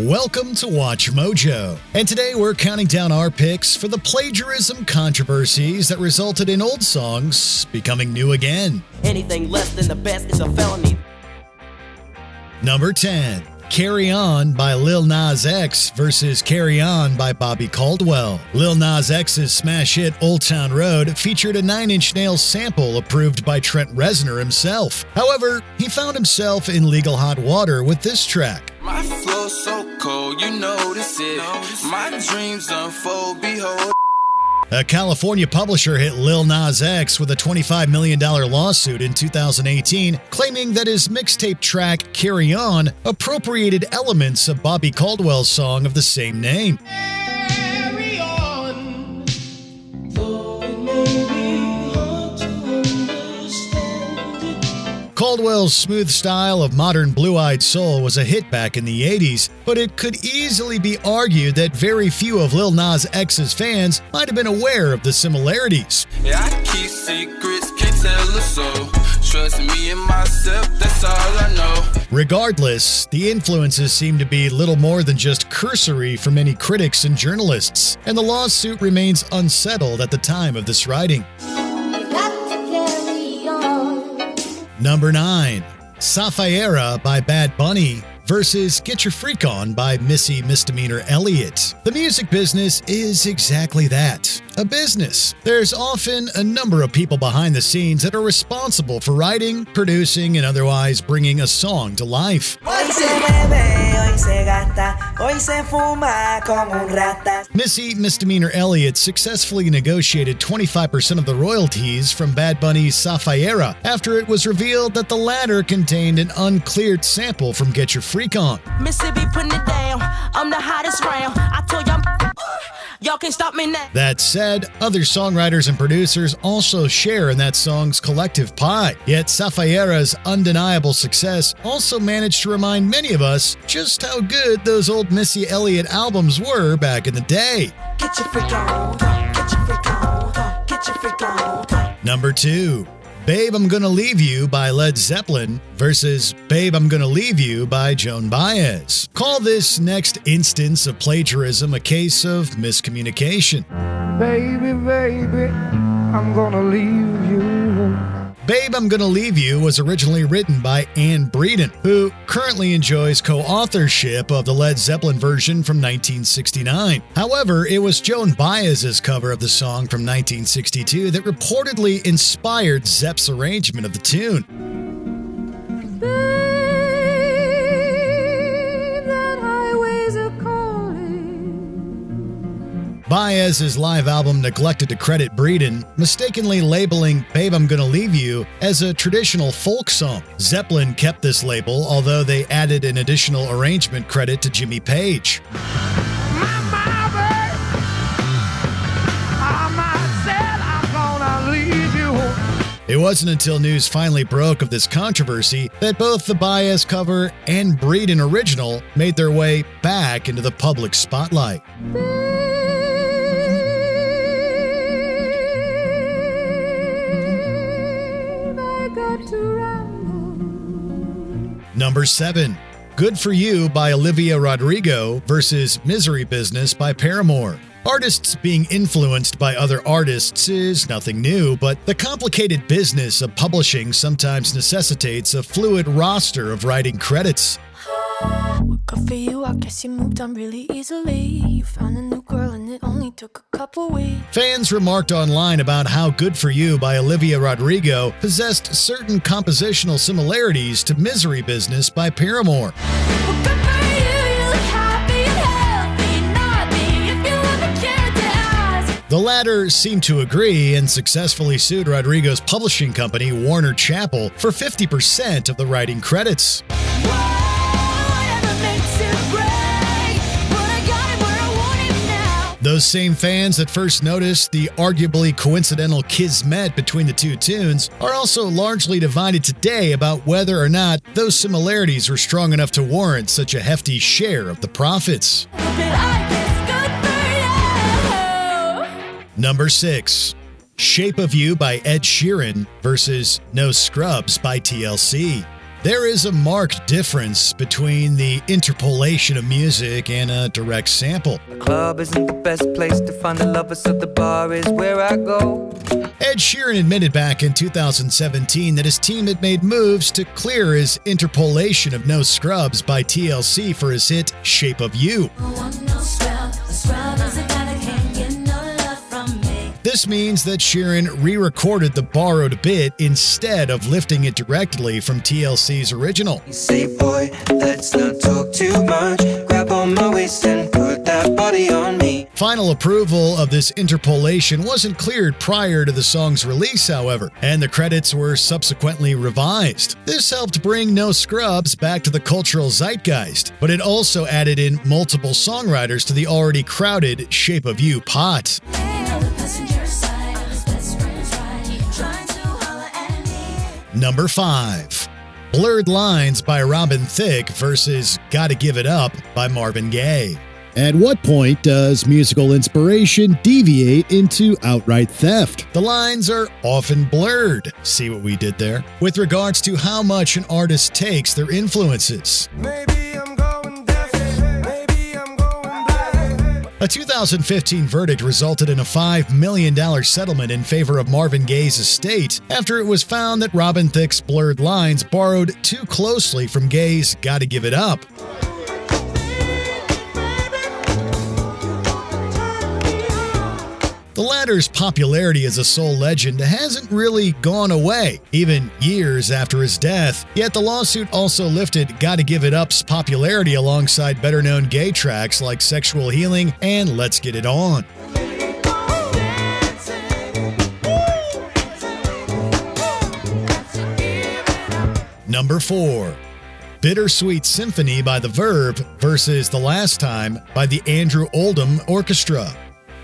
Welcome to Watch Mojo, and today we're counting down our picks for the plagiarism controversies that resulted in old songs becoming new again. Anything less than the best is a felony. Number 10. Carry On by Lil Nas X versus Carry On by Bobby Caldwell. Lil Nas X's smash hit Old Town Road featured a 9 Inch Nails sample approved by Trent Reznor himself. However, he found himself in legal hot water with this track. My flow's so cold, you notice it. My dreams unfold, behold. A California publisher hit Lil Nas X with a $25 million lawsuit in 2018, claiming that his mixtape track Carry On appropriated elements of Bobby Caldwell's song of the same name. Carry on, though it may be hard to understand it. Caldwell's smooth style of modern blue-eyed soul was a hit back in the 80s, but it could easily be argued that very few of Lil Nas X's fans might have been aware of the similarities. Yeah, I keep secrets, can't tell a soul. Trust me and myself, that's all I know. Regardless, the influences seem to be little more than just cursory for many critics and journalists, and the lawsuit remains unsettled at the time of this writing. Number 9. Sapphire by Bad Bunny versus Get Your Freak On by Missy Misdemeanor Elliott. The music business is exactly that, a business. There's often a number of people behind the scenes that are responsible for writing, producing, and otherwise bringing a song to life. Missy Misdemeanor Elliott successfully negotiated 25% of the royalties from Bad Bunny's Sapphire after it was revealed that the latter contained an uncleared sample from Get Your Freak On. Missy be putting it down. I'm the hottest round. I told y'all can't stop me now. That said, other songwriters and producers also share in that song's collective pie. Yet Sapphire's undeniable success also managed to remind many of us just how good those old Missy Elliott albums were back in the day. Get your freak on, get your freak on, get your freak on. Number 2. Babe, I'm Gonna Leave You by Led Zeppelin versus Babe, I'm Gonna Leave You by Joan Baez. Call this next instance of plagiarism a case of miscommunication. Baby, baby, I'm gonna leave you. Babe, I'm Gonna Leave You was originally written by Ann Breeden, who currently enjoys co-authorship of the Led Zeppelin version from 1969. However, it was Joan Baez's cover of the song from 1962 that reportedly inspired Zepp's arrangement of the tune. Baez's live album neglected to credit Breeden, mistakenly labeling Babe, I'm Gonna Leave You as a traditional folk song. Zeppelin kept this label, although they added an additional arrangement credit to Jimmy Page. It wasn't until news finally broke of this controversy that both the Baez cover and Breeden original made their way back into the public spotlight. Number 7. Good For You by Olivia Rodrigo versus Misery Business by Paramore. Artists being influenced by other artists is nothing new, but the complicated business of publishing sometimes necessitates a fluid roster of writing credits. Good for you, I guess you moved on really easily. You found a new girl and it only took a couple weeks. Fans remarked online about how Good For You by Olivia Rodrigo possessed certain compositional similarities to Misery Business by Paramore. Well, good for you, you look happy and healthy, not me, if you ever cared to ask. The latter seemed to agree and successfully sued Rodrigo's publishing company, Warner Chappell, for 50% of the writing credits. Those same fans that first noticed the arguably coincidental kismet between the two tunes are also largely divided today about whether or not those similarities were strong enough to warrant such a hefty share of the profits. Number 6. Shape of You by Ed Sheeran versus No Scrubs by TLC. There is a marked difference between the interpolation of music and a direct sample. The club isn't the best place to find the lovers, so the bar is where I go. Ed Sheeran admitted back in 2017 that his team had made moves to clear his interpolation of No Scrubs by TLC for his hit Shape of You. This means that Sheeran re-recorded the borrowed bit instead of lifting it directly from TLC's original. You say, boy, let's not talk too much. Grab on my waist and put that body on me. Final approval of this interpolation wasn't cleared prior to the song's release, however, and the credits were subsequently revised. This helped bring No Scrubs back to the cultural zeitgeist, but it also added in multiple songwriters to the already crowded Shape of You pot. Number 5. Blurred Lines by Robin Thicke versus Gotta Give It Up by Marvin Gaye. At what point does musical inspiration deviate into outright theft? The lines are often blurred. See what we did there? With regards to how much an artist takes their influences. A 2015 verdict resulted in a $5 million settlement in favor of Marvin Gaye's estate after it was found that Robin Thicke's Blurred Lines borrowed too closely from Gaye's Gotta Give It Up. The latter's popularity as a soul legend hasn't really gone away, even years after his death. Yet the lawsuit also lifted Gotta Give It Up's popularity alongside better-known Gaye tracks like Sexual Healing and Let's Get It On. Number 4. Bittersweet Symphony by the Verve versus The Last Time by the Andrew Oldham Orchestra.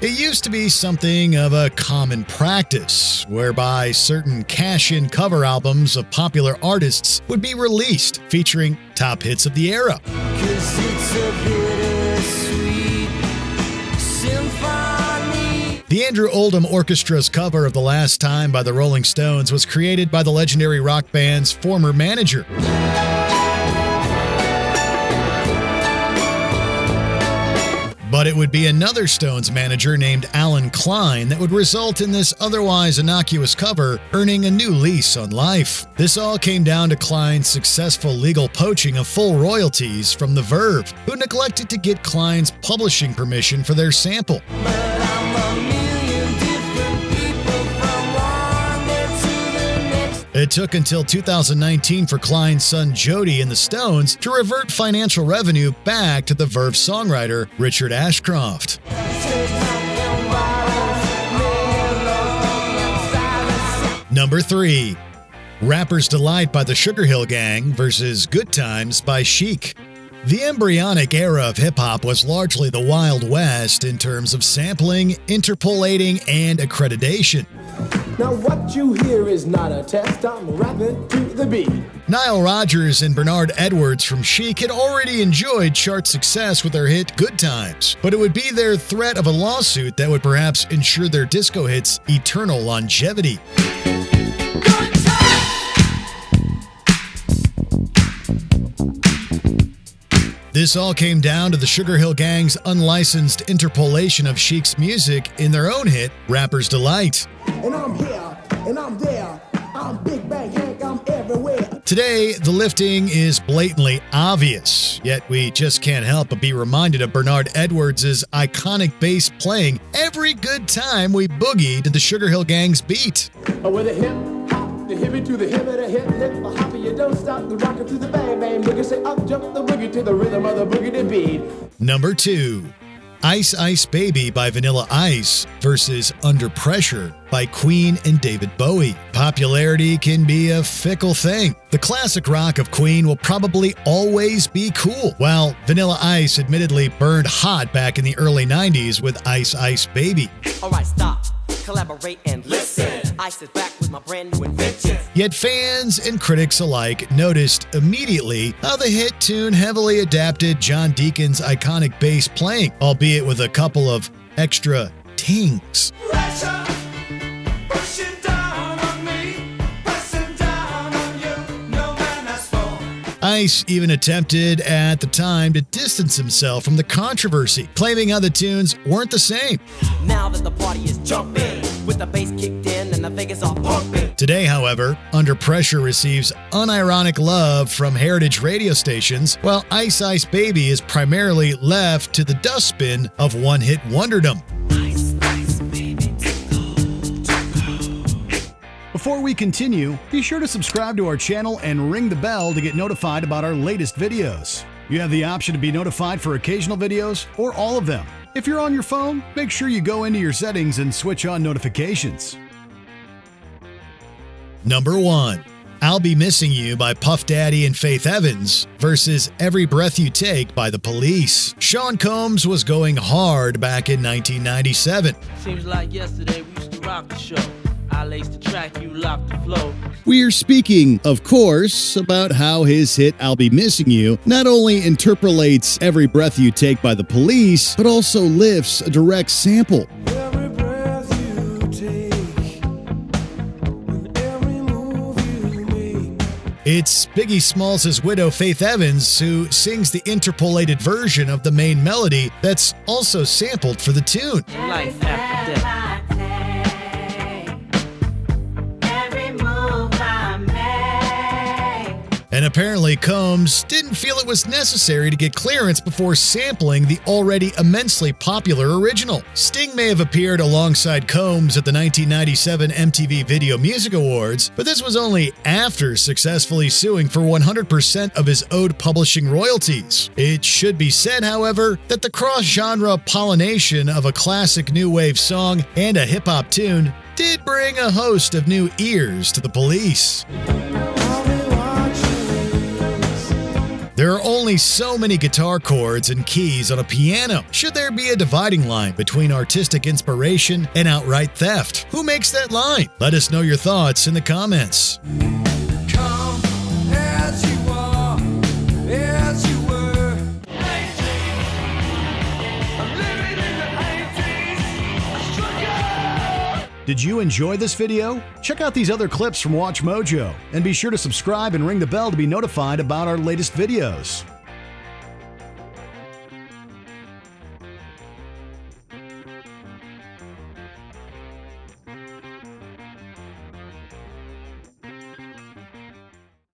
It used to be something of a common practice, whereby certain cash-in cover albums of popular artists would be released, featuring top hits of the era. The Andrew Oldham Orchestra's cover of The Last Time by the Rolling Stones was created by the legendary rock band's former manager. But it would be another Stones manager named Alan Klein that would result in this otherwise innocuous cover earning a new lease on life. This all came down to Klein's successful legal poaching of full royalties from the Verve, who neglected to get Klein's publishing permission for their sample. It took until 2019 for Klein's son Jody and the Stones to revert financial revenue back to the Verve songwriter Richard Ashcroft. Number 3. Rapper's Delight by the Sugarhill Gang versus Good Times by Chic. The embryonic era of hip-hop was largely the Wild West in terms of sampling, interpolating, and accreditation. Now what you hear is not a test, I'm rapping to the beat. Nile Rodgers and Bernard Edwards from Chic had already enjoyed chart success with their hit Good Times, but it would be their threat of a lawsuit that would perhaps ensure their disco hits' eternal longevity. This all came down to the Sugarhill Gang's unlicensed interpolation of Chic's music in their own hit, Rapper's Delight. And I'm here, and I'm there, I'm Big Bang Hank, I'm everywhere. Today, the lifting is blatantly obvious, yet we just can't help but be reminded of Bernard Edwards' iconic bass playing every good time we boogie to the Sugarhill Gang's beat. With a hip hop, the hippie to the hip, the hip hip, the hopper, you don't stop the rocker to the bang bang boogie, say up jump the boogie to the rhythm of the boogie to beat. Number 2. Ice Ice Baby by Vanilla Ice versus Under Pressure by Queen and David Bowie. Popularity can be a fickle thing. The classic rock of Queen will probably always be cool, while Vanilla Ice admittedly burned hot back in the early 90s with Ice Ice Baby. Alright, stop, collaborate and listen. Ice is back with my brand new invention. Yet fans and critics alike noticed immediately how the hit tune heavily adapted John Deacon's iconic bass playing, albeit with a couple of extra tings. Ice even attempted at the time to distance himself from the controversy, claiming how the tunes weren't the same. Now that the party is jumping, with the bass kicked in and the Vegas all pumping. Today, however, Under Pressure receives unironic love from heritage radio stations, while Ice Ice Baby is primarily left to the dustbin of one-hit wonderdom. Before we continue, be sure to subscribe to our channel and ring the bell to get notified about our latest videos. You have the option to be notified for occasional videos or all of them. If you're on your phone, make sure you go into your settings and switch on notifications. Number 1. I'll Be Missing You by Puff Daddy and Faith Evans versus Every Breath You Take by The Police. Sean Combs was going hard back in 1997. Seems like yesterday we used to rock the show. I laced the track, you locked the flow. We're speaking, of course, about how his hit I'll Be Missing You not only interpolates Every Breath You Take by The Police, but also lifts a direct sample. Every breath you take, and every move you make. It's Biggie Smalls' widow Faith Evans who sings the interpolated version of the main melody that's also sampled for the tune. Life after death. And apparently Combs didn't feel it was necessary to get clearance before sampling the already immensely popular original. Sting may have appeared alongside Combs at the 1997 MTV Video Music Awards, but this was only after successfully suing for 100% of his owed publishing royalties. It should be said, however, that the cross-genre pollination of a classic new wave song and a hip-hop tune did bring a host of new ears to the Police. There are only so many guitar chords and keys on a piano. Should there be a dividing line between artistic inspiration and outright theft? Who makes that line? Let us know your thoughts in the comments. Come as you are, as you were. I'm living in the 80s. Did you enjoy this video? Check out these other clips from Watch Mojo, and be sure to subscribe and ring the bell to be notified about our latest videos.